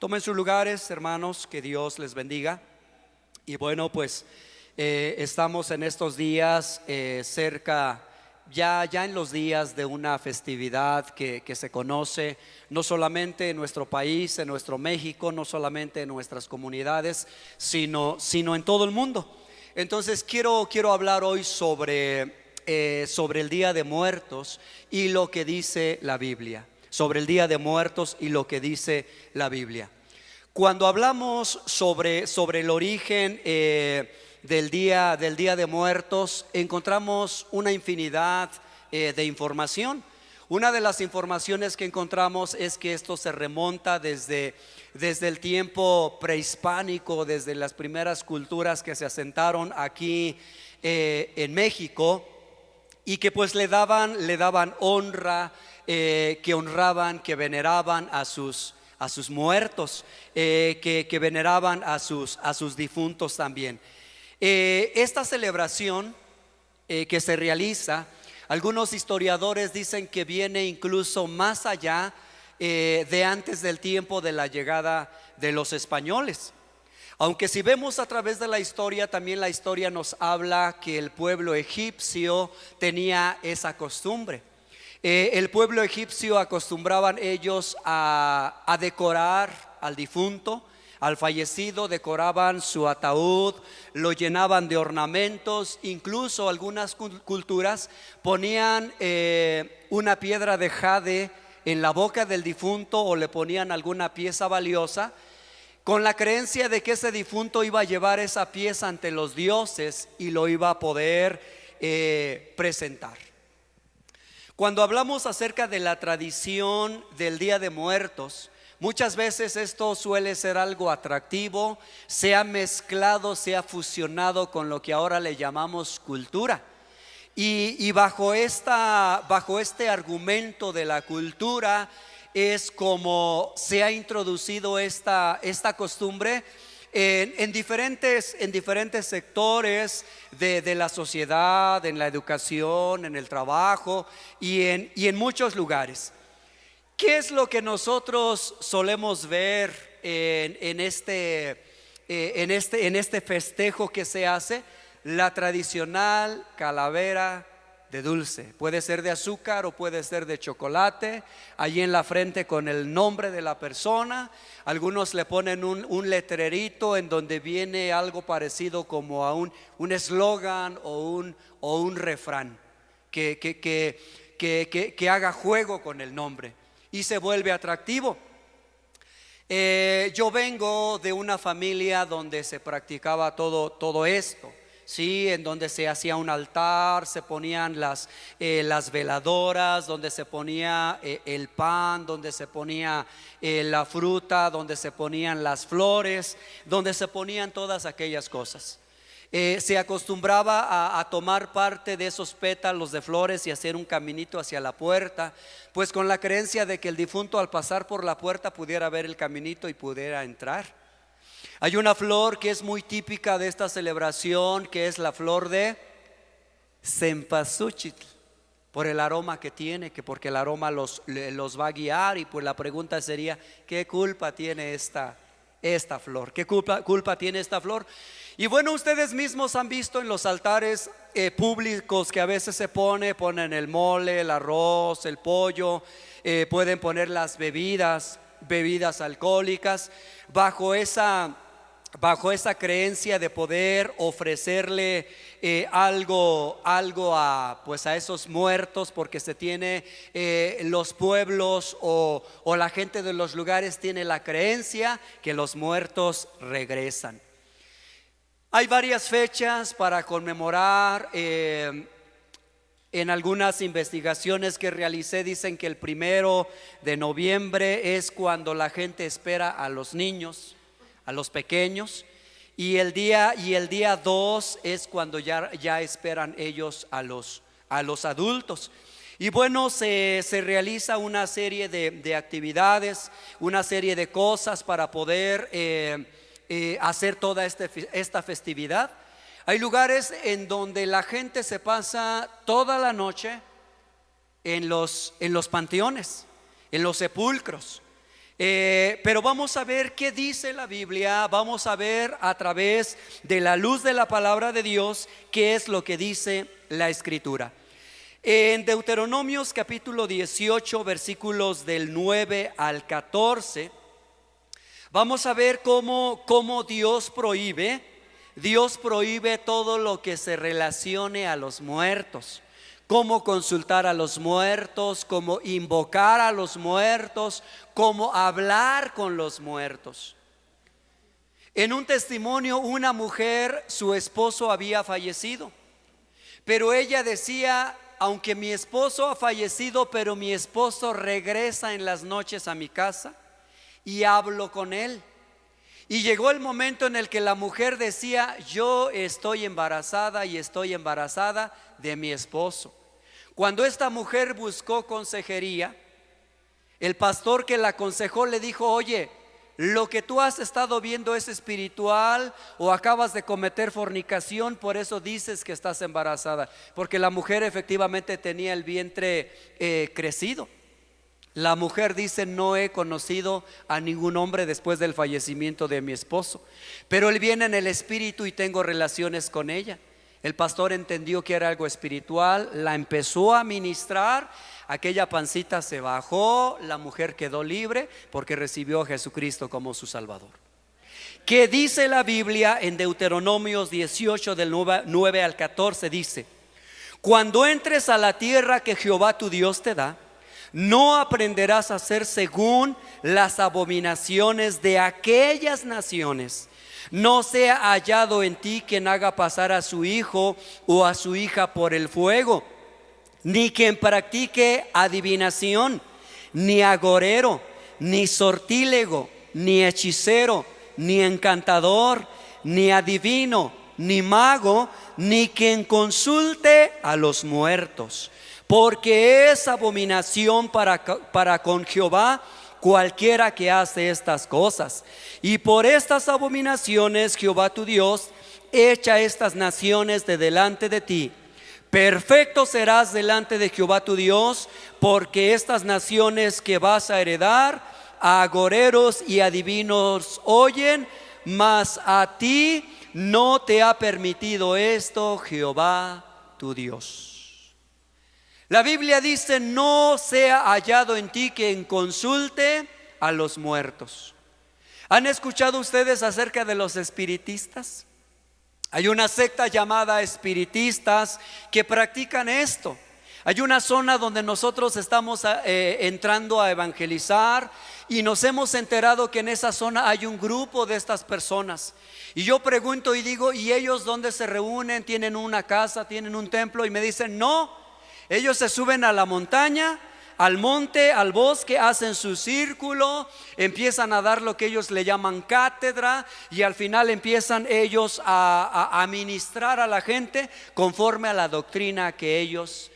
Tomen sus lugares, hermanos, que Dios les bendiga. Y bueno, pues estamos en estos días cerca, ya en los días de una festividad que se conoce no solamente en nuestro país, en nuestro México, no solamente en nuestras comunidades, sino en todo el mundo. Entonces quiero hablar hoy sobre el Día de Muertos y lo que dice la Biblia. Sobre el Día de Muertos y lo que dice la Biblia. Cuando hablamos sobre el origen del día de Muertos, encontramos una infinidad de información. Una de las informaciones que encontramos es que esto se remonta desde el tiempo prehispánico, desde las primeras culturas que se asentaron aquí en México, y que pues le daban honra, que honraban, que veneraban a sus muertos, que veneraban a sus difuntos también. Esta celebración que se realiza, algunos historiadores dicen que viene incluso más allá de antes del tiempo de la llegada de los españoles. Aunque si vemos a través de la historia, también la historia nos habla que el pueblo egipcio tenía esa costumbre. El pueblo egipcio acostumbraban ellos a decorar al difunto, al fallecido, decoraban su ataúd, lo llenaban de ornamentos. Incluso algunas culturas ponían una piedra de jade en la boca del difunto o le ponían alguna pieza valiosa, con la creencia de que ese difunto iba a llevar esa pieza ante los dioses y lo iba a poder presentar. Cuando hablamos acerca de la tradición del Día de Muertos, muchas veces esto suele ser algo atractivo, se ha mezclado, se ha fusionado con lo que ahora le llamamos cultura. Y bajo este argumento de la cultura es como se ha introducido esta costumbre en diferentes sectores de la sociedad, en la educación, en el trabajo y en muchos lugares. ¿Qué es lo que nosotros solemos ver en este festejo que se hace? La tradicional calavera de dulce, puede ser de azúcar o puede ser de chocolate, allí en la frente con el nombre de la persona. Algunos le ponen un letrerito en donde viene algo parecido como a un eslogan o un refrán que haga juego con el nombre y se vuelve atractivo. Yo vengo de una familia donde se practicaba todo esto. Sí, en donde se hacía un altar, se ponían las veladoras, donde se ponía el pan, donde se ponía la fruta, donde se ponían las flores, donde se ponían todas aquellas cosas. Se acostumbraba a tomar parte de esos pétalos de flores y hacer un caminito hacia la puerta, pues con la creencia de que el difunto al pasar por la puerta pudiera ver el caminito y pudiera entrar. Hay una flor que es muy típica de esta celebración, que es la flor de cempasúchil, por el aroma que tiene, que porque el aroma los va a guiar. Y pues la pregunta sería: ¿qué culpa tiene esta flor? ¿Qué culpa tiene esta flor? Y bueno, ustedes mismos han visto en los altares públicos que a veces ponen el mole, el arroz, el pollo, pueden poner las bebidas alcohólicas, bajo esa creencia de poder ofrecerle algo a esos muertos, porque se tiene los pueblos o la gente de los lugares tiene la creencia que los muertos regresan. Hay varias fechas para conmemorar. En algunas investigaciones que realicé dicen que el 1 de noviembre es cuando la gente espera a los niños, a los pequeños, y el día 2 es cuando ya esperan ellos a los adultos. Y bueno, se realiza una serie de actividades, una serie de cosas para poder hacer toda esta festividad. Hay lugares en donde la gente se pasa toda la noche en los panteones, en los sepulcros. Pero vamos a ver qué dice la Biblia, vamos a ver a través de la luz de la palabra de Dios qué es lo que dice la Escritura. En Deuteronomios capítulo 18, versículos del 9 al 14, vamos a ver cómo Dios prohíbe todo lo que se relacione a los muertos. Cómo consultar a los muertos, cómo invocar a los muertos, cómo hablar con los muertos. En un testimonio, una mujer, su esposo había fallecido, pero ella decía: aunque mi esposo ha fallecido, pero mi esposo regresa en las noches a mi casa y hablo con él. Y llegó el momento en el que la mujer decía: yo estoy embarazada y estoy embarazada de mi esposo. Cuando esta mujer buscó consejería, el pastor que la aconsejó le dijo: oye, lo que tú has estado viendo es espiritual, o acabas de cometer fornicación, por eso dices que estás embarazada. Porque la mujer efectivamente tenía el vientre crecido. La mujer dice: no he conocido a ningún hombre después del fallecimiento de mi esposo, pero él viene en el espíritu y tengo relaciones con ella. El pastor entendió que era algo espiritual, la empezó a ministrar, aquella pancita se bajó, la mujer quedó libre porque recibió a Jesucristo como su Salvador. ¿Qué dice la Biblia en Deuteronomios 18 del 9 al 14? Dice: cuando entres a la tierra que Jehová tu Dios te da, no aprenderás a hacer según las abominaciones de aquellas naciones. No sea hallado en ti quien haga pasar a su hijo o a su hija por el fuego, ni quien practique adivinación, ni agorero, ni sortílego, ni hechicero, ni encantador, ni adivino, ni mago, ni quien consulte a los muertos, porque es abominación para con Jehová cualquiera que hace estas cosas. Y por estas abominaciones Jehová tu Dios echa estas naciones de delante de ti. Perfecto serás delante de Jehová tu Dios, porque estas naciones que vas a heredar, a agoreros y adivinos oyen, mas a ti no te ha permitido esto Jehová tu Dios. La Biblia dice: no sea hallado en ti quien consulte a los muertos. ¿Han escuchado ustedes acerca de los espiritistas? Hay una secta llamada espiritistas que practican esto. Hay una zona donde nosotros estamos entrando a evangelizar, y nos hemos enterado que en esa zona hay un grupo de estas personas. Y yo pregunto y digo: ¿y ellos dónde se reúnen? ¿Tienen una casa? ¿Tienen un templo? Y me dicen: no. Ellos se suben a la montaña, al monte, al bosque, hacen su círculo, empiezan a dar lo que ellos le llaman cátedra, y al final empiezan ellos a ministrar a la gente conforme a la doctrina que ellos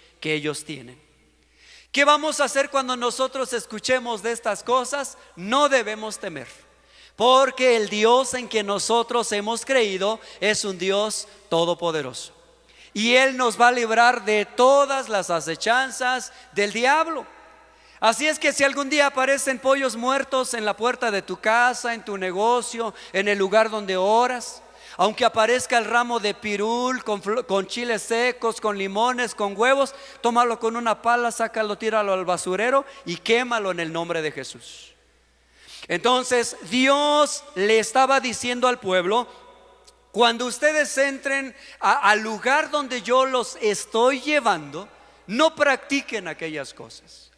tienen. ¿Qué vamos a hacer cuando nosotros escuchemos de estas cosas? No debemos temer, porque el Dios en que nosotros hemos creído es un Dios todopoderoso. Y Él nos va a librar de todas las acechanzas del diablo. Así es que si algún día aparecen pollos muertos en la puerta de tu casa, en tu negocio, en el lugar donde oras, aunque aparezca el ramo de pirul con chiles secos, con limones, con huevos, tómalo con una pala, sácalo, tíralo al basurero y quémalo en el nombre de Jesús. Entonces Dios le estaba diciendo al pueblo: cuando ustedes entren al lugar donde yo los estoy llevando, no practiquen aquellas cosas.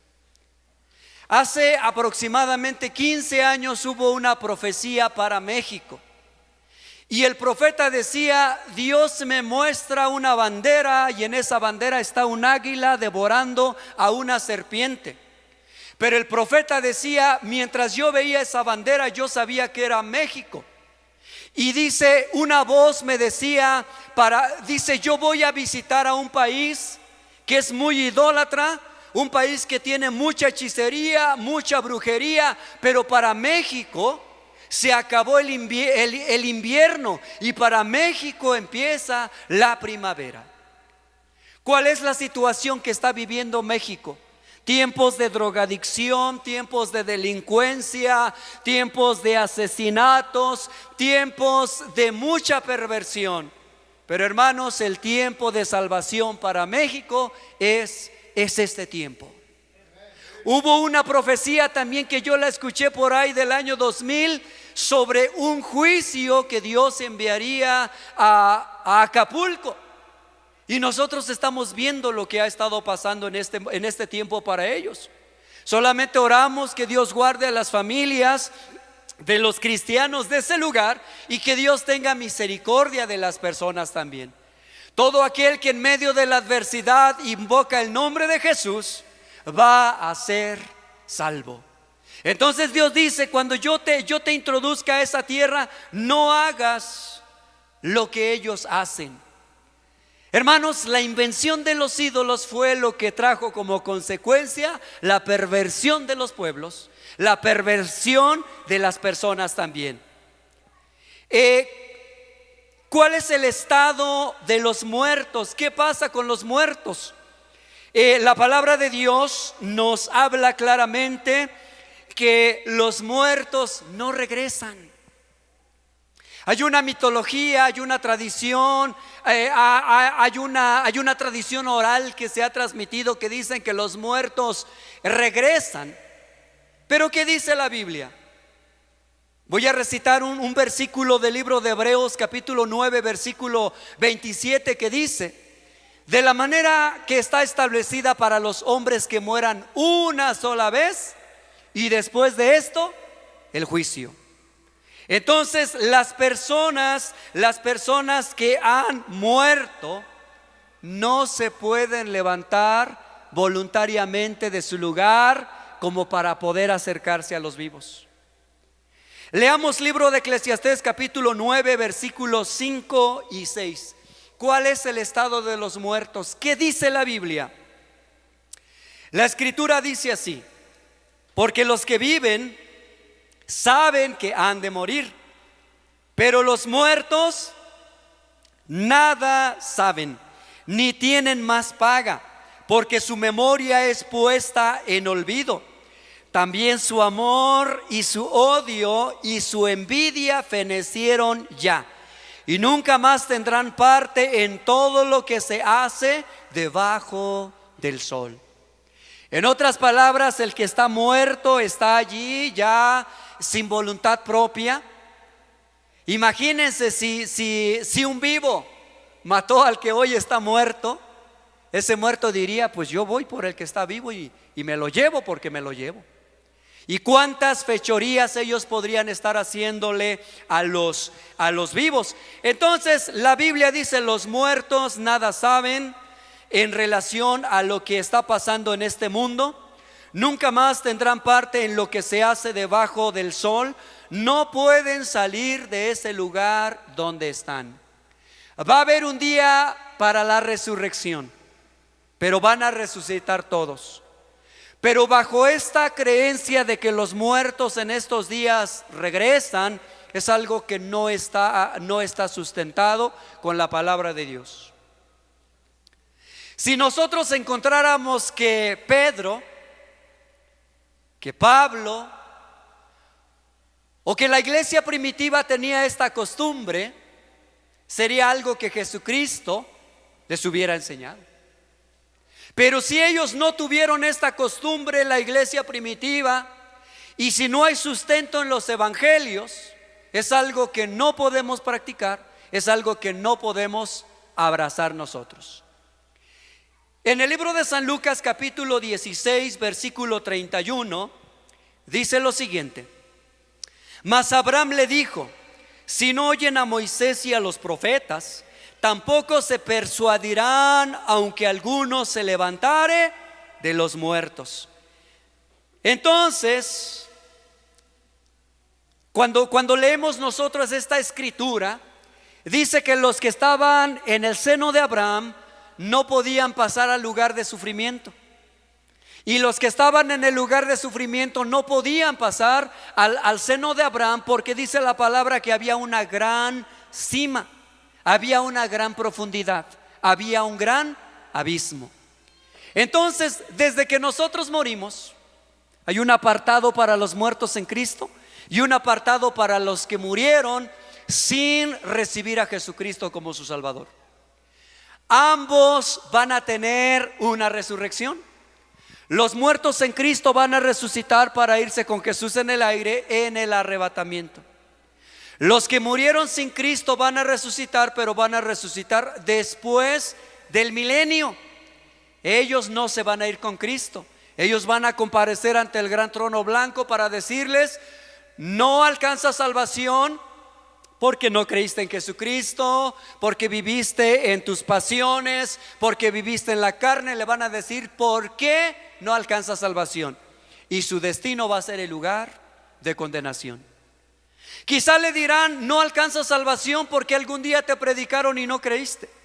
Hace aproximadamente 15 años hubo una profecía para México, y el profeta decía: Dios me muestra una bandera, y en esa bandera está un águila devorando a una serpiente. Pero el profeta decía: mientras yo veía esa bandera, yo sabía que era México. Y dice, una voz me decía, dice: yo voy a visitar a un país que es muy idólatra, un país que tiene mucha hechicería, mucha brujería, pero para México se acabó el invierno y para México empieza la primavera. ¿Cuál es la situación que está viviendo México? tiempos de drogadicción, tiempos de delincuencia, tiempos de asesinatos, tiempos de mucha perversión. Pero hermanos, el tiempo de salvación para México es este tiempo. Hubo una profecía también que yo la escuché por ahí del año 2000 sobre un juicio que Dios enviaría a Acapulco. Y nosotros estamos viendo lo que ha estado pasando en este tiempo para ellos. Solamente oramos que Dios guarde a las familias de los cristianos de ese lugar y que Dios tenga misericordia de las personas también. Todo aquel que en medio de la adversidad invoca el nombre de Jesús va a ser salvo. Entonces Dios dice: cuando yo te introduzca a esa tierra, no hagas lo que ellos hacen. Hermanos, la invención de los ídolos fue lo que trajo como consecuencia la perversión de los pueblos, la perversión de las personas también. ¿Cuál es el estado de los muertos? ¿Qué pasa con los muertos? La palabra de Dios nos habla claramente que los muertos no regresan. Hay una mitología, hay una tradición, hay una tradición oral que se ha transmitido que dicen que los muertos regresan. Pero ¿qué dice la Biblia? Voy a recitar un versículo del libro de Hebreos capítulo 9 versículo 27 que dice: de la manera que está establecida para los hombres que mueran una sola vez, y después de esto el juicio. Entonces las personas que han muerto no se pueden levantar voluntariamente de su lugar como para poder acercarse a los vivos. Leamos libro de Eclesiastés capítulo 9 versículos 5 y 6. ¿Cuál es el estado de los muertos? ¿Qué dice la Biblia? La escritura dice así: porque los que viven saben que han de morir, pero los muertos nada saben, ni tienen más paga, porque su memoria es puesta en olvido. También su amor y su odio y su envidia fenecieron ya, y nunca más tendrán parte en todo lo que se hace debajo del sol. En otras palabras, el que está muerto está allí ya sin voluntad propia. Imagínense si un vivo mató al que hoy está muerto, ese muerto diría: pues yo voy por el que está vivo y me lo llevo porque me lo llevo. ¿Y cuántas fechorías ellos podrían estar haciéndole a los vivos? Entonces la Biblia dice: los muertos nada saben en relación a lo que está pasando en este mundo. Nunca más tendrán parte en lo que se hace debajo del sol. No pueden salir de ese lugar donde están. Va a haber un día para la resurrección, pero van a resucitar todos. Pero bajo esta creencia de que los muertos en estos días regresan, es algo que no está sustentado con la palabra de Dios. Si nosotros encontráramos que Pedro, que Pablo o que la iglesia primitiva tenía esta costumbre, sería algo que Jesucristo les hubiera enseñado. Pero si ellos no tuvieron esta costumbre, la iglesia primitiva, y si no hay sustento en los evangelios, es algo que no podemos practicar, es algo que no podemos abrazar nosotros. En el libro de San Lucas capítulo 16 versículo 31 dice lo siguiente: mas Abraham le dijo: si no oyen a Moisés y a los profetas, tampoco se persuadirán, aunque alguno se levantare de los muertos. Entonces, cuando leemos nosotros esta escritura, dice que los que estaban en el seno de Abraham no podían pasar al lugar de sufrimiento, y los que estaban en el lugar de sufrimiento no podían pasar al seno de Abraham, porque dice la palabra que había una gran cima, había una gran profundidad, había un gran abismo. Entonces, desde que nosotros morimos, hay un apartado para los muertos en Cristo y un apartado para los que murieron sin recibir a Jesucristo como su Salvador. Ambos van a tener una resurrección. Los muertos en Cristo van a resucitar para irse con Jesús en el aire en el arrebatamiento. Los que murieron sin Cristo van a resucitar, pero van a resucitar después del milenio. Ellos no se van a ir con Cristo. Ellos van a comparecer ante el gran trono blanco para decirles: no alcanza salvación porque no creíste en Jesucristo, porque viviste en tus pasiones, porque viviste en la carne. Le van a decir por qué no alcanza salvación, y su destino va a ser el lugar de condenación. Quizá le dirán: no alcanza salvación porque algún día te predicaron y no creíste.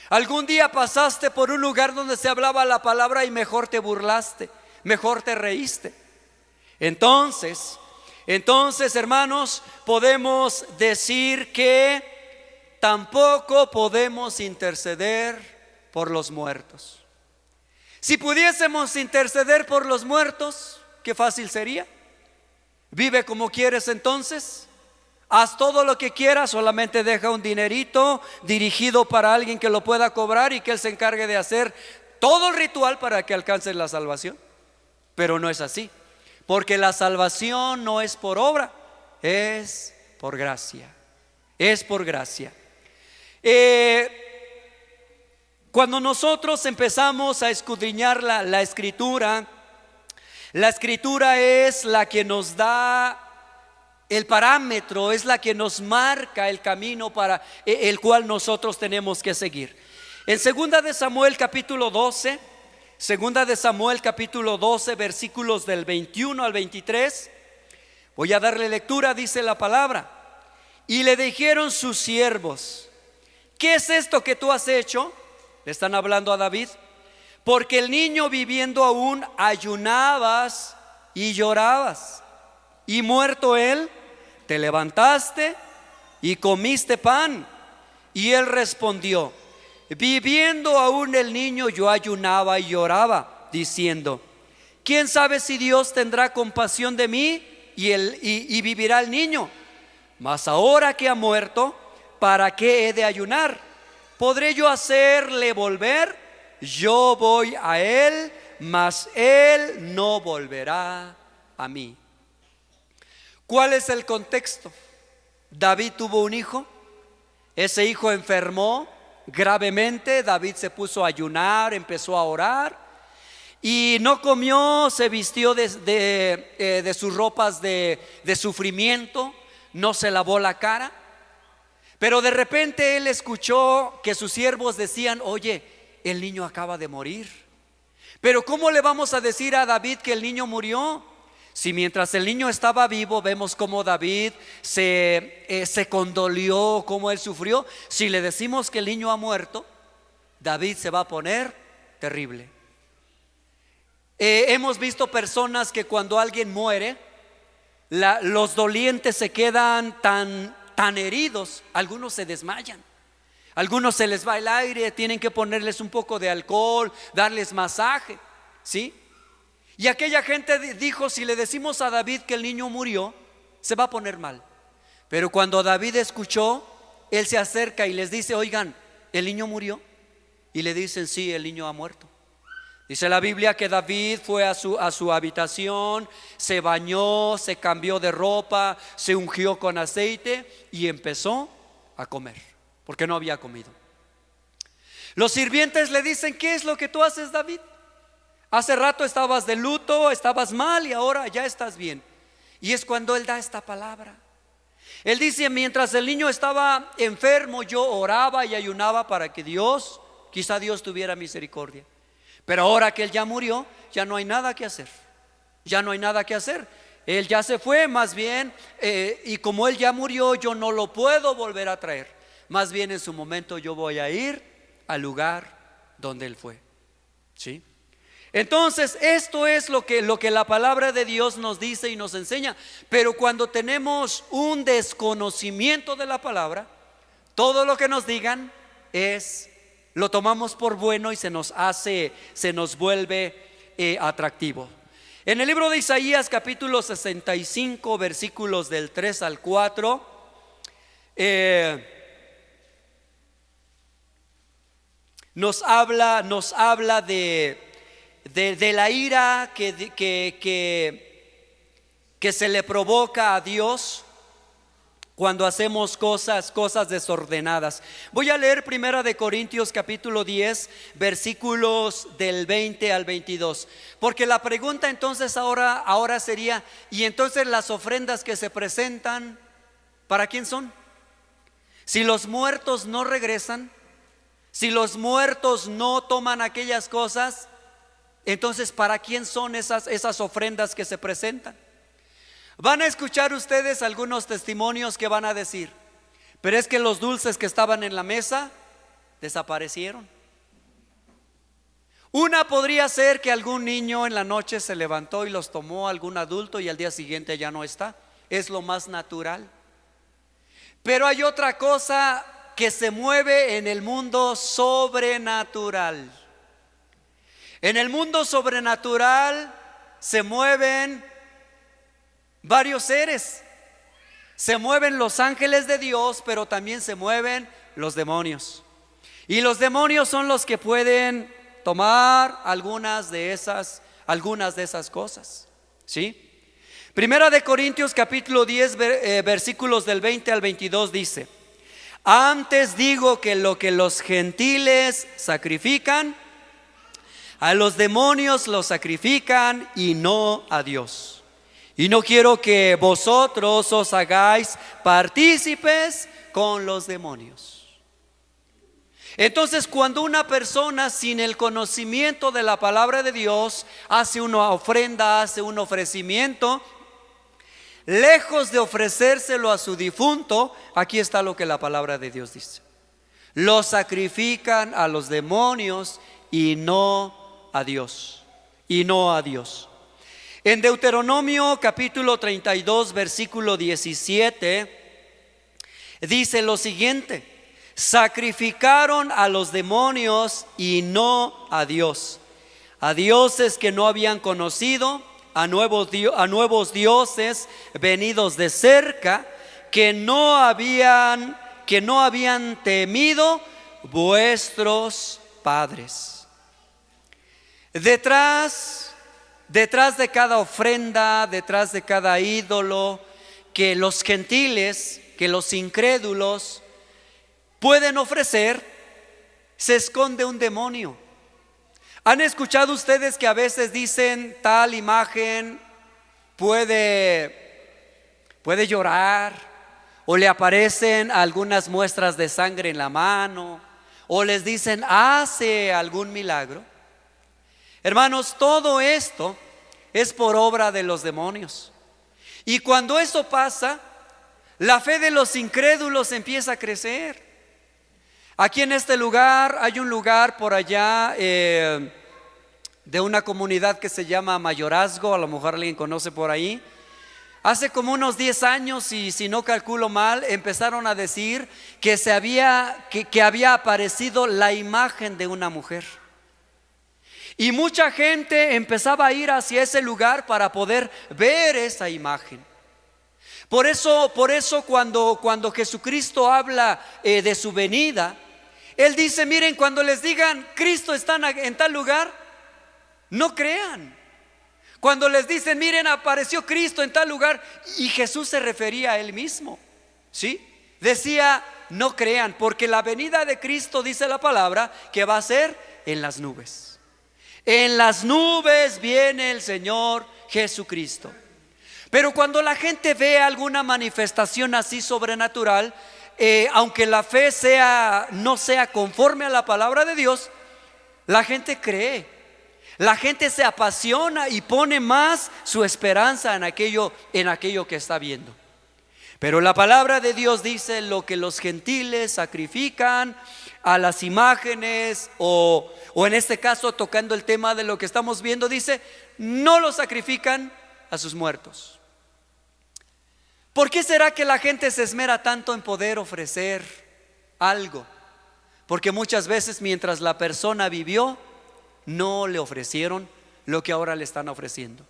Algún día pasaste por un lugar donde se hablaba la palabra y mejor te burlaste, mejor te reíste. Entonces, hermanos, podemos decir que tampoco podemos interceder por los muertos. Si pudiésemos interceder por los muertos, qué fácil sería. Vive como quieres entonces. Haz todo lo que quieras, solamente deja un dinerito dirigido para alguien que lo pueda cobrar y que él se encargue de hacer todo el ritual para que alcances la salvación. Pero no es así, porque la salvación no es por obra, es por gracia. Es por gracia. Cuando nosotros empezamos a escudriñar la Escritura, la Escritura es la que nos da el parámetro, es la que nos marca el camino para el cual nosotros tenemos que seguir. En 2 de Samuel capítulo 12, versículos del 21 al 23, voy a darle lectura. Dice la palabra: y le dijeron sus siervos: ¿qué es esto que tú has hecho? Le están hablando a David. Porque el niño viviendo aún ayunabas y llorabas, y muerto él, te levantaste y comiste pan. Y él respondió: viviendo aún el niño yo ayunaba y lloraba, diciendo: ¿quién sabe si Dios tendrá compasión de mí y vivirá el niño? Mas ahora que ha muerto, ¿para qué he de ayunar? ¿Podré yo hacerle volver? Yo voy a él, mas él no volverá a mí. ¿Cuál es el contexto? David tuvo un hijo. Ese hijo enfermó gravemente. David se puso a ayunar, empezó a orar y no comió. Se vistió de sus ropas de sufrimiento, no se lavó la cara. Pero de repente él escuchó que sus siervos decían: oye, el niño acaba de morir. Pero ¿cómo le vamos a decir a David que el niño murió? Si mientras el niño estaba vivo vemos cómo David se condolió, cómo él sufrió. Si le decimos que el niño ha muerto, David se va a poner terrible. Hemos visto personas que cuando alguien muere, los dolientes se quedan tan heridos, algunos se desmayan. Algunos se les va el aire, tienen que ponerles un poco de alcohol, darles masaje, ¿sí? Y aquella gente dijo: si le decimos a David que el niño murió, se va a poner mal. Pero cuando David escuchó, él se acerca y les dice: oigan, ¿el niño murió? Y le dicen: sí, el niño ha muerto. Dice la Biblia que David fue a su habitación, se bañó, se cambió de ropa, se ungió con aceite y empezó a comer, porque no había comido. Los sirvientes le dicen: ¿qué es lo que tú haces, David? Hace rato estabas de luto, estabas mal y ahora ya estás bien. Y es cuando él da esta palabra. Él dice: mientras el niño estaba enfermo, yo oraba y ayunaba para que quizá Dios tuviera misericordia. Pero ahora que él ya murió, ya no hay nada que hacer. Ya no hay nada que hacer. Él ya se fue, más bien, y como él ya murió, yo no lo puedo volver a traer. Más bien en su momento yo voy a ir al lugar donde él fue. ¿Sí? Entonces esto es lo que la palabra de Dios nos dice y nos enseña. Pero cuando tenemos un desconocimiento de la palabra, todo lo que nos digan es Lo tomamos por bueno y se nos vuelve atractivo. En el libro de Isaías capítulo 65 versículos del 3 al 4, nos habla de la ira que se le provoca a Dios cuando hacemos cosas desordenadas. Voy a leer Primera de Corintios capítulo 10 versículos del 20 al 22, porque la pregunta entonces ahora sería: ¿y entonces las ofrendas que se presentan, para quién son? Si los muertos no regresan, si los muertos no toman aquellas cosas, entonces ¿para quién son esas ofrendas que se presentan? Van a escuchar ustedes algunos testimonios que van a decir: pero es que los dulces que estaban en la mesa desaparecieron. Una podría ser que algún niño en la noche se levantó y los tomó, algún adulto, y al día siguiente ya no está. Es lo más natural. Pero hay otra cosa que se mueve en el mundo sobrenatural. En el mundo sobrenatural se mueven varios seres. Se mueven los ángeles de Dios, pero también se mueven los demonios. Y los demonios son los que pueden tomar algunas de esas cosas, ¿sí? Primera de Corintios capítulo 10 versículos del 20 al 22 dice: antes digo que lo que los gentiles sacrifican, a los demonios los sacrifican y no a Dios. Y no quiero que vosotros os hagáis partícipes con los demonios. Entonces, cuando una persona sin el conocimiento de la palabra de Dios hace una ofrenda, hace un ofrecimiento, lejos de ofrecérselo a su difunto, aquí está lo que la palabra de Dios dice: lo sacrifican a los demonios y no a Dios. Y no a Dios. En Deuteronomio capítulo 32 versículo 17 dice lo siguiente: sacrificaron a los demonios y no a Dios, a dioses que no habían conocido, a nuevos dioses venidos de cerca, que no habían temido vuestros padres. Detrás de cada ofrenda, detrás de cada ídolo que los gentiles, que los incrédulos pueden ofrecer, se esconde un demonio. ¿Han escuchado ustedes que a veces dicen tal imagen puede llorar, o le aparecen algunas muestras de sangre en la mano, o les dicen hace algún milagro? Hermanos, todo esto es por obra de los demonios. Y cuando eso pasa, la fe de los incrédulos empieza a crecer. Aquí en este lugar hay un lugar por allá de una comunidad que se llama Mayorazgo, a lo mejor alguien conoce por ahí. Hace como unos 10 años, y si no calculo mal, empezaron a decir que había aparecido la imagen de una mujer. Y mucha gente empezaba a ir hacia ese lugar para poder ver esa imagen. Por eso cuando Jesucristo habla de su venida, Él dice: miren, cuando les digan Cristo está en tal lugar, no crean. Cuando les dicen: miren, apareció Cristo en tal lugar, y Jesús se refería a Él mismo, ¿sí? Decía: no crean, porque la venida de Cristo, dice la palabra, que va a ser en las nubes. En las nubes viene el Señor Jesucristo. Pero cuando la gente ve alguna manifestación así sobrenatural, aunque la fe no sea conforme a la palabra de Dios, la gente cree. La gente se apasiona y pone más su esperanza en aquello que está viendo. Pero la palabra de Dios dice: lo que los gentiles sacrifican a las imágenes, o en este caso, tocando el tema de lo que estamos viendo, dice: no lo sacrifican a sus muertos. ¿Por qué será que la gente se esmera tanto en poder ofrecer algo? Porque muchas veces mientras la persona vivió, no le ofrecieron lo que ahora le están ofreciendo.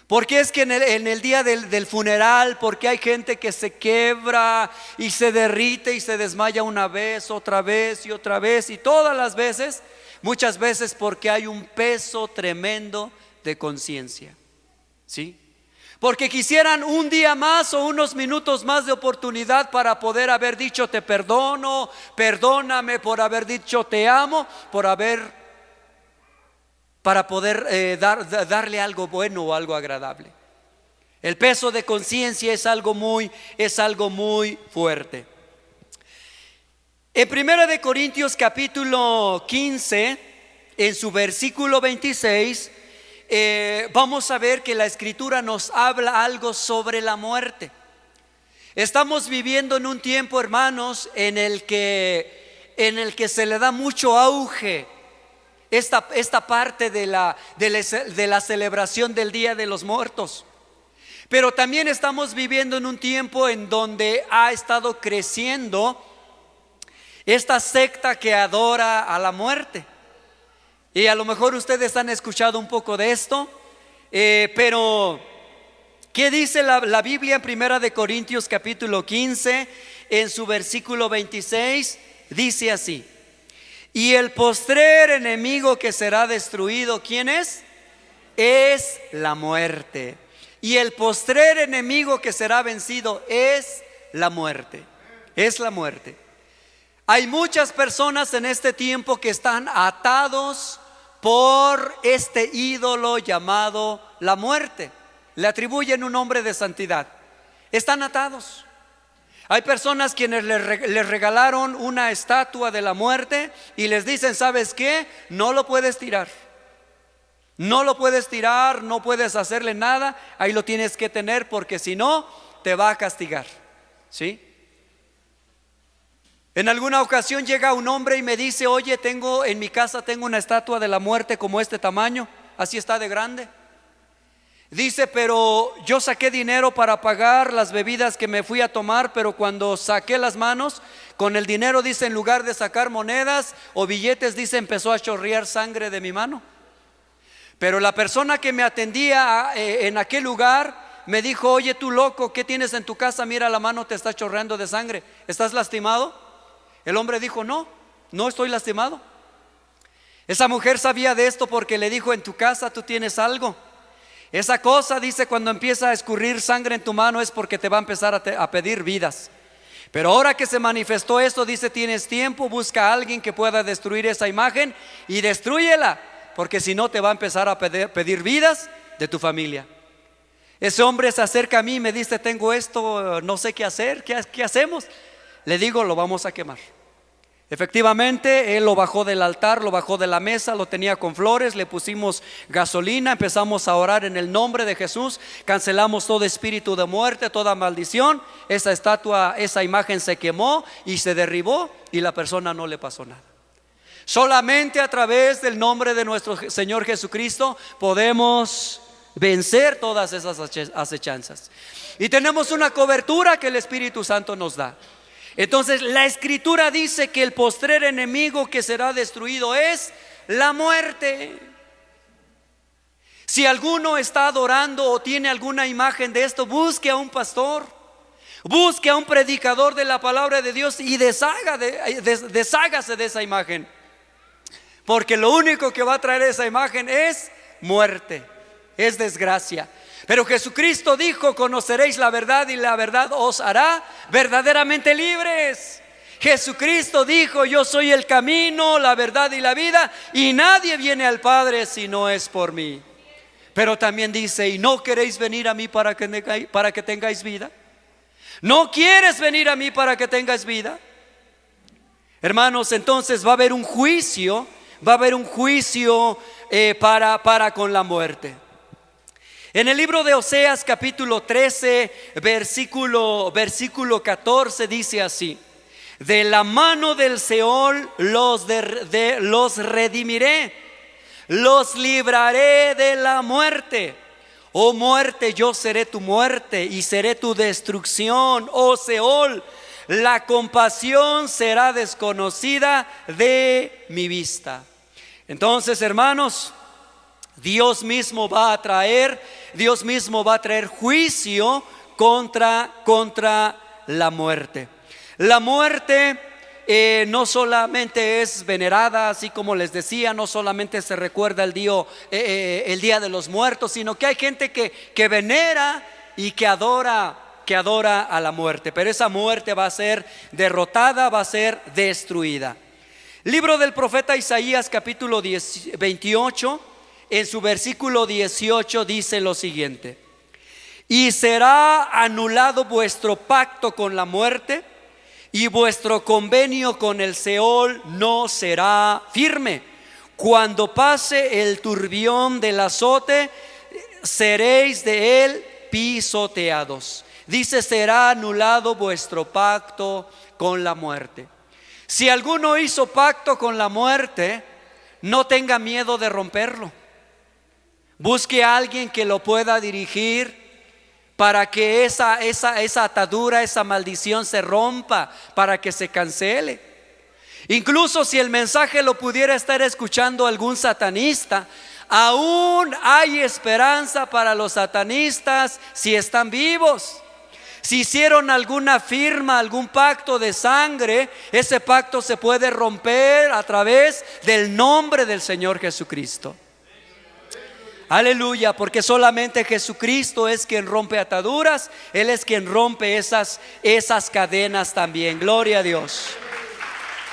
Porque es que en el día del funeral, porque hay gente que se quiebra y se derrite y se desmaya una vez, otra vez y otra vez y todas las veces, muchas veces porque hay un peso tremendo de conciencia, ¿sí? Porque quisieran un día más o unos minutos más de oportunidad para poder haber dicho te perdono, perdóname, por haber dicho te amo, para poder darle algo bueno o algo agradable. El peso de conciencia es algo muy fuerte. En 1 de Corintios capítulo 15, en su versículo 26, vamos a ver que la escritura nos habla algo sobre la muerte. Estamos viviendo en un tiempo, hermanos, en el que se le da mucho auge esta parte de la celebración del Día de los Muertos. Pero también estamos viviendo en un tiempo en donde ha estado creciendo esta secta que adora a la muerte. Y a lo mejor ustedes han escuchado un poco de esto, pero ¿qué dice la Biblia en 1 de Corintios capítulo 15, en su versículo 26? Dice así: y el postrer enemigo que será destruido, ¿quién es? Es la muerte. Y el postrer enemigo que será vencido es la muerte. Es la muerte. Hay muchas personas en este tiempo que están atados por este ídolo llamado la muerte. Le atribuyen un nombre de santidad. Están atados. Hay personas quienes les regalaron una estatua de la muerte y les dicen: ¿sabes qué? No lo puedes tirar. No lo puedes tirar, no puedes hacerle nada. Ahí lo tienes que tener porque si no te va a castigar, ¿sí? En alguna ocasión llega un hombre y me dice: oye, en mi casa tengo una estatua de la muerte como este tamaño, así está de grande. Dice: pero yo saqué dinero para pagar las bebidas que me fui a tomar, pero cuando saqué las manos con el dinero, dice, en lugar de sacar monedas o billetes, dice, empezó a chorrear sangre de mi mano. Pero la persona que me atendía en aquel lugar me dijo: oye, tú loco, ¿qué tienes en tu casa? Mira, la mano te está chorreando de sangre, ¿estás lastimado? El hombre dijo: no estoy lastimado. Esa mujer sabía de esto porque le dijo: en tu casa tú tienes algo. Esa cosa, dice, cuando empieza a escurrir sangre en tu mano es porque te va a empezar a pedir vidas. Pero ahora que se manifestó esto, dice, tienes tiempo, busca a alguien que pueda destruir esa imagen y destrúyela, porque si no te va a empezar a pedir vidas de tu familia. Ese hombre se acerca a mí y me dice: tengo esto, no sé qué hacer, ¿qué hacemos? Le digo: lo vamos a quemar. Efectivamente, él lo bajó del altar, lo bajó de la mesa, lo tenía con flores, le pusimos gasolina, empezamos a orar en el nombre de Jesús, cancelamos todo espíritu de muerte, toda maldición. Esa estatua, esa imagen se quemó y se derribó y la persona no le pasó nada. Solamente a través del nombre de nuestro Señor Jesucristo podemos vencer todas esas acechanzas. Y tenemos una cobertura que el Espíritu Santo nos da. Entonces la escritura dice que el postrer enemigo que será destruido es la muerte. Si alguno está adorando o tiene alguna imagen de esto, busque a un pastor, busque a un predicador de la palabra de Dios y deshágase de esa imagen. Porque lo único que va a traer esa imagen es muerte, es desgracia. Pero Jesucristo dijo: conoceréis la verdad y la verdad os hará verdaderamente libres. Jesucristo dijo: yo soy el camino, la verdad y la vida, y nadie viene al Padre si no es por mí. Pero también dice: ¿y no queréis venir a mí para que tengáis vida? ¿No quieres venir a mí para que tengas vida? Hermanos, entonces va a haber un juicio, para con la muerte. En el libro de Oseas capítulo 13 versículo 14 dice así: de la mano del Seol los redimiré, los libraré de la muerte. Oh muerte, yo seré tu muerte y seré tu destrucción. Oh Seol, la compasión será desconocida de mi vista. Entonces, hermanos, Dios mismo va a traer juicio contra la muerte. La muerte no solamente es venerada, así como les decía, no solamente se recuerda el día de los muertos, sino que hay gente que venera y que adora a la muerte. Pero esa muerte va a ser derrotada, va a ser destruida. Libro del profeta Isaías, capítulo 28, en su versículo 18 dice lo siguiente: y será anulado vuestro pacto con la muerte, y vuestro convenio con el Seol no será firme. Cuando pase el turbión del azote, seréis de él pisoteados. Dice: será anulado vuestro pacto con la muerte. Si alguno hizo pacto con la muerte, no tenga miedo de romperlo. Busque a alguien que lo pueda dirigir para que esa atadura, esa maldición se rompa, para que se cancele. Incluso si el mensaje lo pudiera estar escuchando algún satanista, aún hay esperanza para los satanistas si están vivos. Si hicieron alguna firma, algún pacto de sangre, ese pacto se puede romper a través del nombre del Señor Jesucristo. Aleluya, porque solamente Jesucristo es quien rompe ataduras. Él es quien rompe esas cadenas también. Gloria a Dios.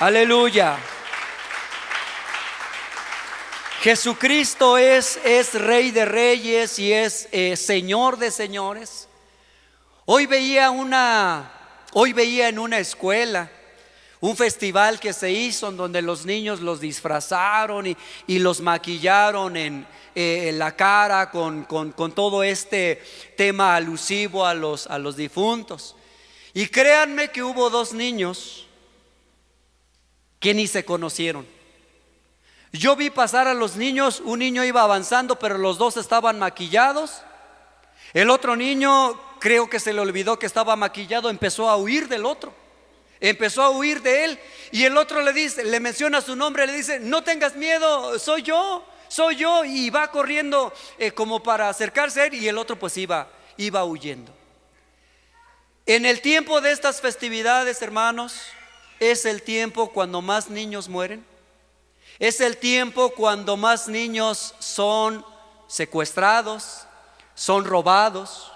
Aleluya. Jesucristo es Rey de Reyes y es Señor de señores. Hoy veía en una escuela un festival que se hizo en donde los niños los disfrazaron y los maquillaron en la cara con todo este tema alusivo a los difuntos. Y créanme que hubo dos niños que ni se conocieron. Yo vi pasar a los niños, un niño iba avanzando, pero los dos estaban maquillados. El otro niño, creo que se le olvidó que estaba maquillado, empezó a huir del otro. Empezó a huir de él. Y el otro le menciona su nombre, le dice: no tengas miedo, soy yo. Y va corriendo como para acercarse a él, y el otro pues iba huyendo. En el tiempo de estas festividades, hermanos, es el tiempo cuando más niños mueren. Es el tiempo cuando más niños son secuestrados, son robados.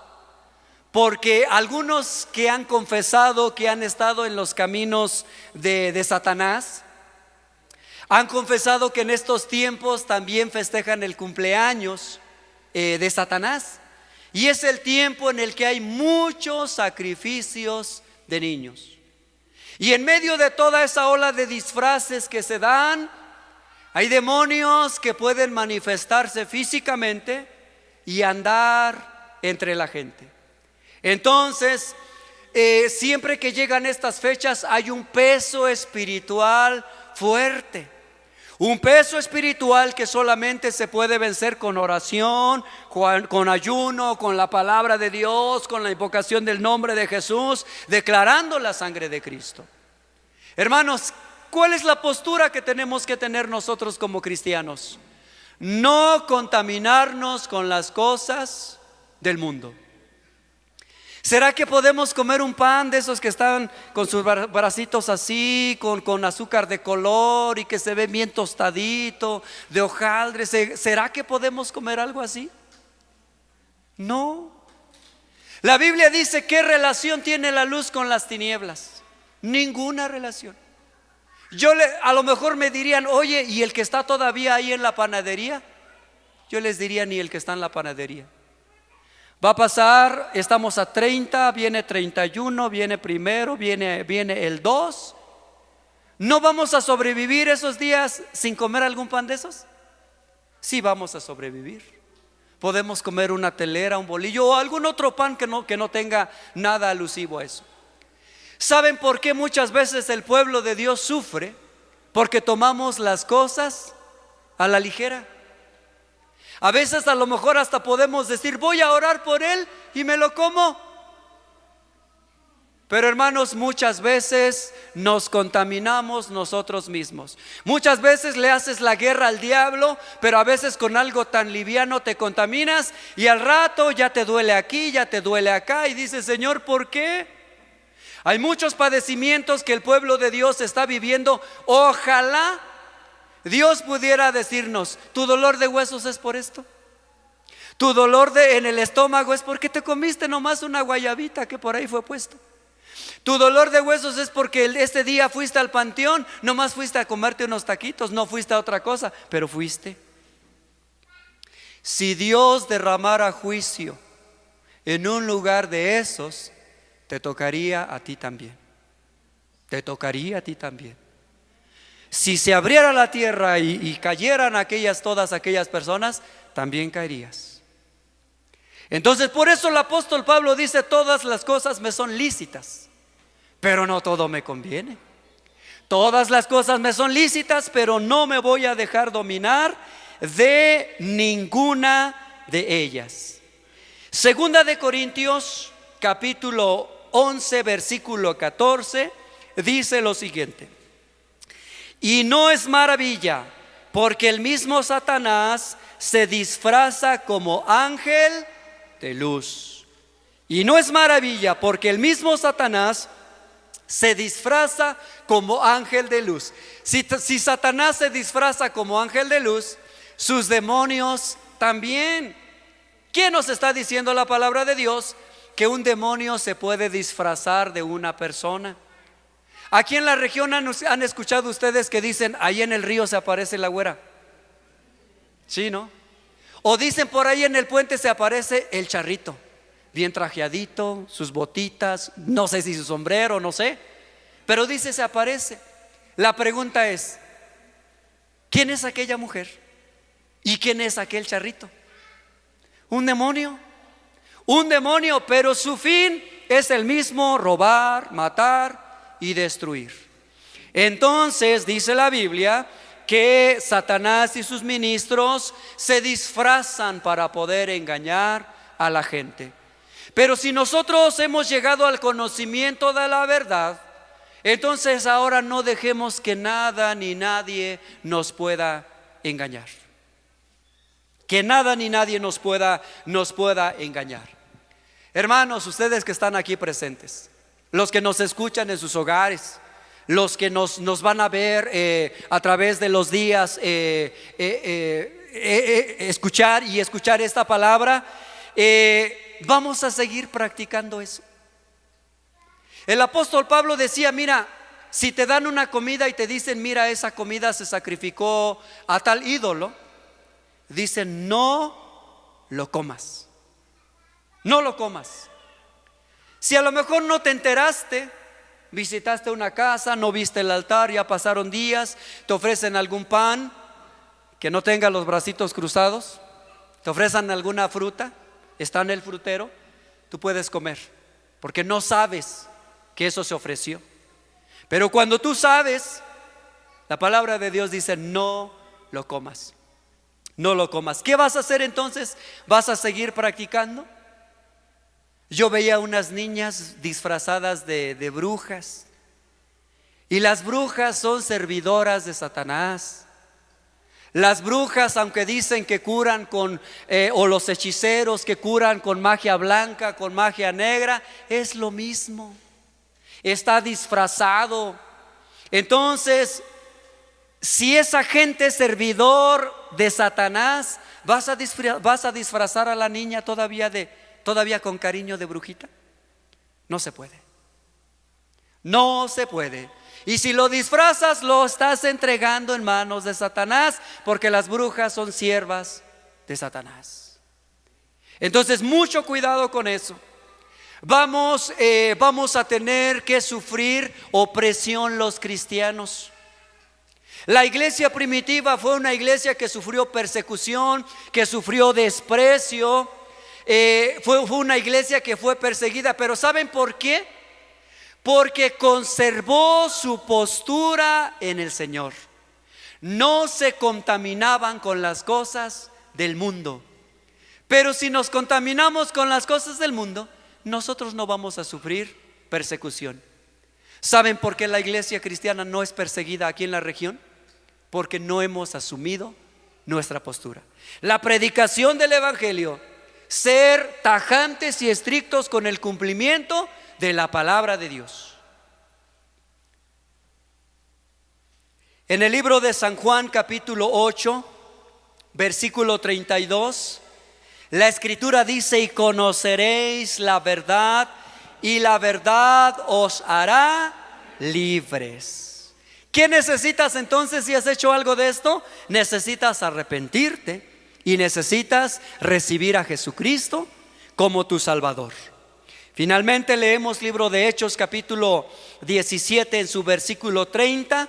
Porque algunos que han confesado que han estado en los caminos de Satanás, han confesado que en estos tiempos también festejan el cumpleaños de Satanás. Y es el tiempo en el que hay muchos sacrificios de niños. Y en medio de toda esa ola de disfraces que se dan, hay demonios que pueden manifestarse físicamente y andar entre la gente. Entonces, siempre que llegan estas fechas hay un peso espiritual fuerte. Un peso espiritual que solamente se puede vencer con oración, con ayuno, con la palabra de Dios, con la invocación del nombre de Jesús, declarando la sangre de Cristo. Hermanos, ¿cuál es la postura que tenemos que tener nosotros como cristianos? No contaminarnos con las cosas del mundo. ¿Será que podemos comer un pan de esos que están con sus bracitos así, con azúcar de color y que se ve bien tostadito, de hojaldre? ¿Será que podemos comer algo así? No. La Biblia dice: ¿qué relación tiene la luz con las tinieblas? Ninguna relación. A lo mejor me dirían: oye, ¿y el que está todavía ahí en la panadería? Yo les diría: ni el que está en la panadería. Va a pasar, estamos a 30, viene 31, viene primero, viene el 2. ¿No vamos a sobrevivir esos días sin comer algún pan de esos? Sí, vamos a sobrevivir. Podemos comer una telera, un bolillo o algún otro pan que no tenga nada alusivo a eso. ¿Saben por qué muchas veces el pueblo de Dios sufre? Porque tomamos las cosas a la ligera. A veces a lo mejor hasta podemos decir: voy a orar por él y me lo como. Pero hermanos, muchas veces nos contaminamos nosotros mismos. Muchas veces le haces la guerra al diablo, pero a veces con algo tan liviano te contaminas y al rato ya te duele aquí, ya te duele acá y dices: Señor, ¿por qué? Hay muchos padecimientos que el pueblo de Dios está viviendo. Ojalá Dios pudiera decirnos: tu dolor de huesos es por esto, tu dolor en el estómago es porque te comiste nomás una guayabita que por ahí fue puesto. Tu dolor de huesos es porque este día fuiste al panteón, nomás fuiste a comerte unos taquitos, no fuiste a otra cosa, pero fuiste. Si Dios derramara juicio en un lugar de esos, te tocaría a ti también. Te tocaría a ti también. Si se abriera la tierra y cayeran todas aquellas personas, también caerías. Entonces por eso el apóstol Pablo dice: todas las cosas me son lícitas, pero no todo me conviene. Todas las cosas me son lícitas, pero no me voy a dejar dominar de ninguna de ellas. Segunda de Corintios capítulo 11 versículo 14 dice lo siguiente: y no es maravilla, porque el mismo Satanás se disfraza como ángel de luz. Y no es maravilla, porque el mismo Satanás se disfraza como ángel de luz. Si Satanás se disfraza como ángel de luz, sus demonios también. ¿Quién nos está diciendo la palabra de Dios? Que un demonio se puede disfrazar de una persona. Aquí en la región han escuchado ustedes que dicen: ahí en el río se aparece la güera. ¿Sí, no? O dicen: por ahí en el puente se aparece el charrito, bien trajeadito, sus botitas, no sé si su sombrero, no sé, pero dice se aparece. La pregunta es: ¿quién es aquella mujer? ¿Y quién es aquel charrito? Un demonio. Un demonio, pero su fin es el mismo: robar, matar y destruir. Entonces dice la Biblia que Satanás y sus ministros se disfrazan para poder engañar a la gente. Pero si nosotros hemos llegado al conocimiento de la verdad, entonces ahora no dejemos que nada ni nadie nos pueda engañar. Que nada ni nadie nos pueda engañar. Hermanos, ustedes que están aquí presentes, los que nos escuchan en sus hogares, los que nos van a ver a través de los días, escuchar esta palabra, vamos a seguir practicando eso. El apóstol Pablo decía: mira, si te dan una comida y te dicen: mira, esa comida se sacrificó a tal ídolo, dicen: no lo comas. No lo comas. Si a lo mejor no te enteraste, visitaste una casa, no viste el altar, ya pasaron días, te ofrecen algún pan que no tenga los bracitos cruzados, te ofrecen alguna fruta, está en el frutero, tú puedes comer, porque no sabes que eso se ofreció. Pero cuando tú sabes, la palabra de Dios dice: no lo comas. No lo comas. ¿Qué vas a hacer entonces? ¿Vas a seguir practicando? Yo veía unas niñas disfrazadas de brujas, y las brujas son servidoras de Satanás. Las brujas, aunque dicen que curan o los hechiceros que curan con magia blanca, con magia negra, es lo mismo. Está disfrazado. Entonces, si esa gente es servidor de Satanás, ¿vas a disfrazar a la niña todavía con cariño de brujita? No se puede. No se puede. Y si lo disfrazas, lo estás entregando en manos de Satanás, porque las brujas son siervas de Satanás. Entonces, mucho cuidado con eso. Vamos a tener que sufrir opresión los cristianos. La iglesia primitiva fue una iglesia que sufrió persecución, que sufrió desprecio. Fue una iglesia que fue perseguida. Pero ¿saben por qué? Porque conservó su postura en el Señor. No se contaminaban con las cosas del mundo. Pero si nos contaminamos con las cosas del mundo, nosotros no vamos a sufrir persecución. ¿Saben por qué la iglesia cristiana no es perseguida aquí en la región? Porque no hemos asumido nuestra postura. La predicación del evangelio, ser tajantes y estrictos con el cumplimiento de la palabra de Dios. En el libro de San Juan, capítulo 8, versículo 32, la escritura dice: y conoceréis la verdad, y la verdad os hará libres. ¿Qué necesitas entonces si has hecho algo de esto? Necesitas arrepentirte y necesitas recibir a Jesucristo como tu Salvador. Finalmente leemos libro de Hechos, capítulo 17, en su versículo 30.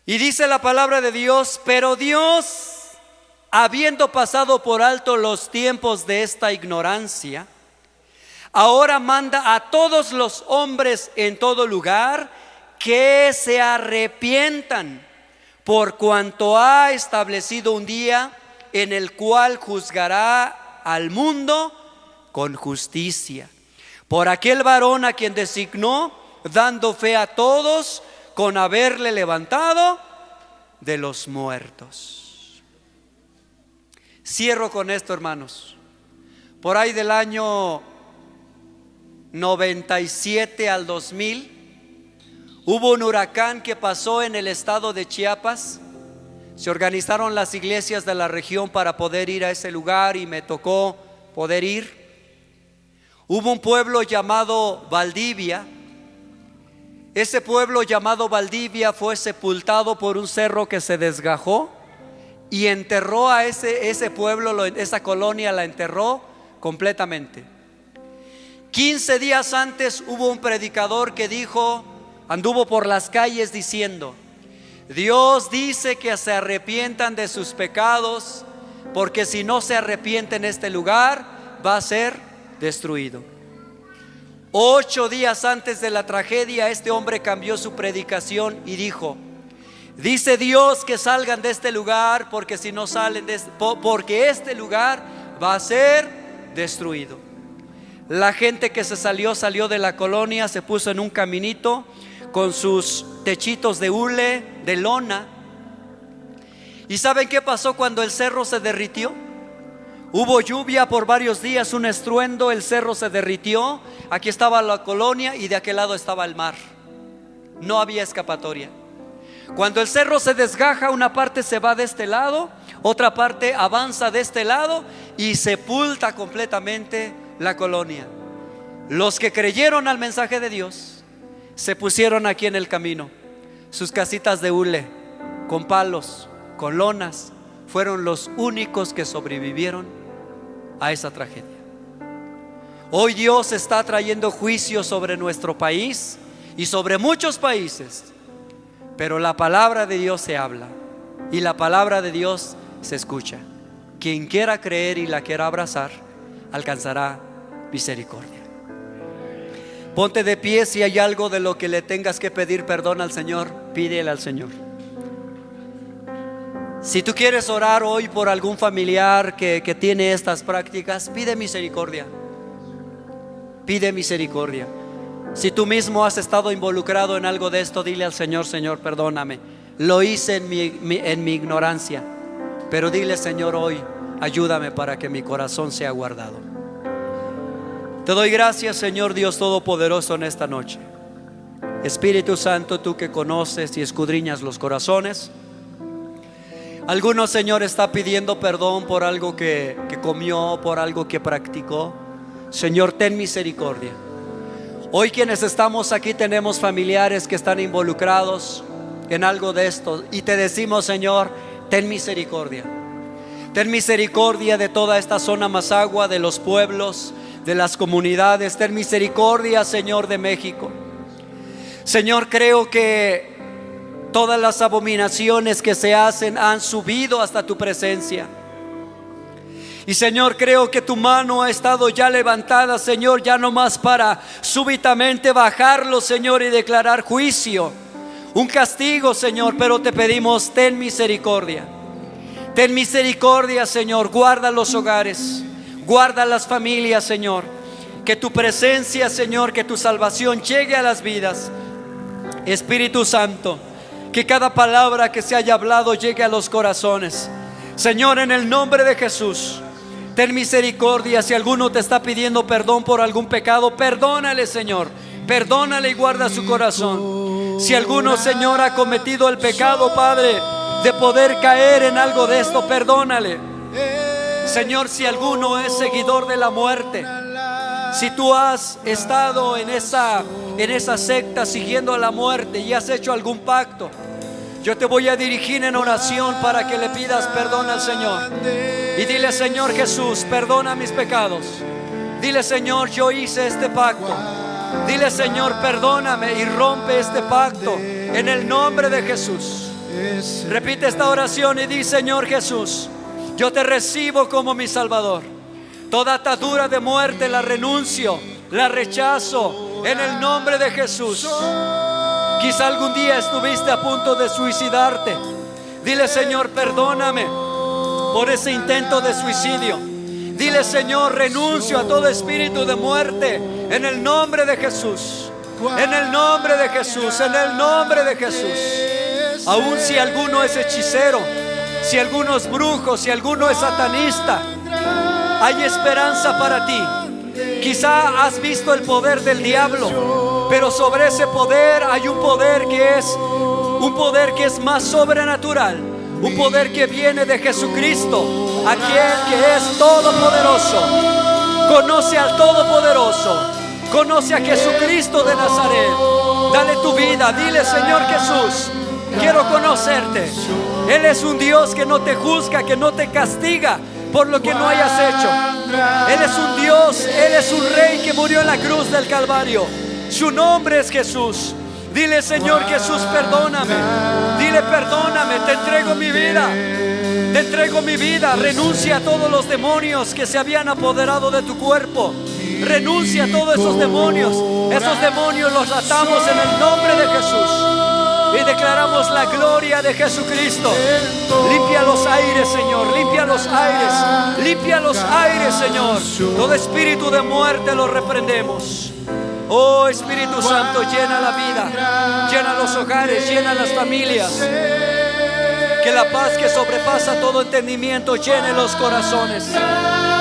Y dice la palabra de Dios: pero Dios, habiendo pasado por alto los tiempos de esta ignorancia, ahora manda a todos los hombres en todo lugar que se arrepientan, por cuanto ha establecido un día en el cual juzgará al mundo con justicia, por aquel varón a quien designó, dando fe a todos con haberle levantado de los muertos. Cierro con esto, hermanos. Por ahí del año 97 al 2000 hubo un huracán que pasó en el estado de Chiapas. Se organizaron las iglesias de la región para poder ir a ese lugar y me tocó poder ir. Hubo un pueblo llamado Valdivia. Ese pueblo llamado Valdivia fue sepultado por un cerro que se desgajó y enterró a ese pueblo, esa colonia la enterró completamente. 15 días antes hubo un predicador que anduvo por las calles diciendo: Dios dice que se arrepientan de sus pecados, porque si no se arrepienten, este lugar va a ser destruido. 8 días antes de la tragedia, este hombre cambió su predicación y dijo: dice Dios que salgan de este lugar, porque si no salen porque este lugar va a ser destruido. La gente que salió de la colonia, se puso en un caminito con sus techitos de hule, de lona. ¿Y saben qué pasó cuando el cerro se derritió? Hubo lluvia por varios días, un estruendo, el cerro se derritió. Aquí estaba la colonia y de aquel lado estaba el mar. No había escapatoria. Cuando el cerro se desgaja, una parte se va de este lado, otra parte avanza de este lado y sepulta completamente la colonia. Los que creyeron al mensaje de Dios se pusieron aquí en el camino. Sus casitas de hule, con palos, con lonas, fueron los únicos que sobrevivieron a esa tragedia. Hoy Dios está trayendo juicio sobre nuestro país y sobre muchos países, pero la palabra de Dios se habla y la palabra de Dios se escucha. Quien quiera creer y la quiera abrazar, alcanzará misericordia. Ponte de pie. Si hay algo de lo que le tengas que pedir perdón al Señor, pídele al Señor. Si tú quieres orar hoy por algún familiar que tiene estas prácticas, pide misericordia. Pide misericordia. Si tú mismo has estado involucrado en algo de esto, dile al Señor: Señor, perdóname, lo hice en mi ignorancia, pero dile: Señor, hoy ayúdame para que mi corazón sea guardado. Te doy gracias, Señor Dios Todopoderoso, en esta noche. Espíritu Santo, tú que conoces y escudriñas los corazones, alguno, Señor, está pidiendo perdón por algo que comió, por algo que practicó. Señor, ten misericordia. Hoy quienes estamos aquí tenemos familiares que están involucrados en algo de esto y te decimos: Señor, ten misericordia. Ten misericordia de toda esta zona Mazahua, de los pueblos, de las comunidades. Ten misericordia, Señor, de México. Señor, creo que todas las abominaciones que se hacen han subido hasta tu presencia. Y Señor, creo que tu mano ha estado ya levantada, Señor, ya no más para súbitamente bajarlo, Señor, y declarar juicio, un castigo, Señor. Pero te pedimos: ten misericordia. Ten misericordia, Señor. Guarda los hogares, guarda las familias, Señor. Que tu presencia, Señor, que tu salvación llegue a las vidas. Espíritu Santo, que cada palabra que se haya hablado llegue a los corazones. Señor, en el nombre de Jesús, ten misericordia. Si alguno te está pidiendo perdón por algún pecado, perdónale, Señor. Perdónale y guarda su corazón. Si alguno, Señor, ha cometido el pecado, Padre, de poder caer en algo de esto, perdónale. Señor, si alguno es seguidor de la muerte, si tú has estado en esa secta siguiendo a la muerte y has hecho algún pacto, yo te voy a dirigir en oración para que le pidas perdón al Señor. Y dile: Señor Jesús, perdona mis pecados. Dile: Señor, yo hice este pacto. Dile: Señor, perdóname y rompe este pacto en el nombre de Jesús. Repite esta oración y di: Señor Jesús, yo te recibo como mi Salvador. Toda atadura de muerte la renuncio, la rechazo en el nombre de Jesús. Quizá algún día estuviste a punto de suicidarte. Dile: Señor, perdóname por ese intento de suicidio. Dile: Señor, renuncio a todo espíritu de muerte en el nombre de Jesús. En el nombre de Jesús, en el nombre de Jesús. Aun si alguno es hechicero, si alguno es brujo, si alguno es satanista, hay esperanza para ti. Quizá has visto el poder del diablo, pero sobre ese poder hay un poder que es más sobrenatural, un poder que viene de Jesucristo, aquel que es todopoderoso. Conoce al Todopoderoso, conoce a Jesucristo de Nazaret. Dale tu vida, dile: Señor Jesús, quiero conocerte. Él es un Dios que no te juzga, que no te castiga por lo que no hayas hecho. Él es un Dios, Él es un Rey que murió en la cruz del Calvario. Su nombre es Jesús. Dile: Señor Jesús, perdóname. Dile: perdóname, te entrego mi vida. Te entrego mi vida. Renuncia a todos los demonios que se habían apoderado de tu cuerpo. Renuncia a todos esos demonios. Esos demonios los atamos en el nombre de Jesús. Y declaramos la gloria de Jesucristo. Limpia los aires, Señor. Limpia los aires. Limpia los aires, Señor. Todo espíritu de muerte lo reprendemos. Oh Espíritu Santo, llena la vida, llena los hogares, llena las familias. Que la paz que sobrepasa todo entendimiento llene los corazones.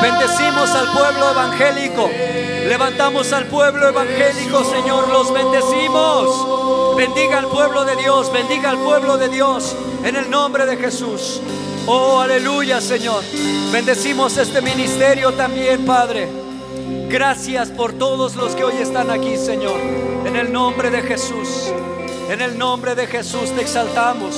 Bendecimos al pueblo evangélico. Levantamos al pueblo evangélico, Señor, los bendecimos. Bendiga al pueblo de Dios, bendiga al pueblo de Dios en el nombre de Jesús. Oh, aleluya, Señor. Bendecimos este ministerio también, Padre. Gracias por todos los que hoy están aquí, Señor. En el nombre de Jesús, en el nombre de Jesús te exaltamos.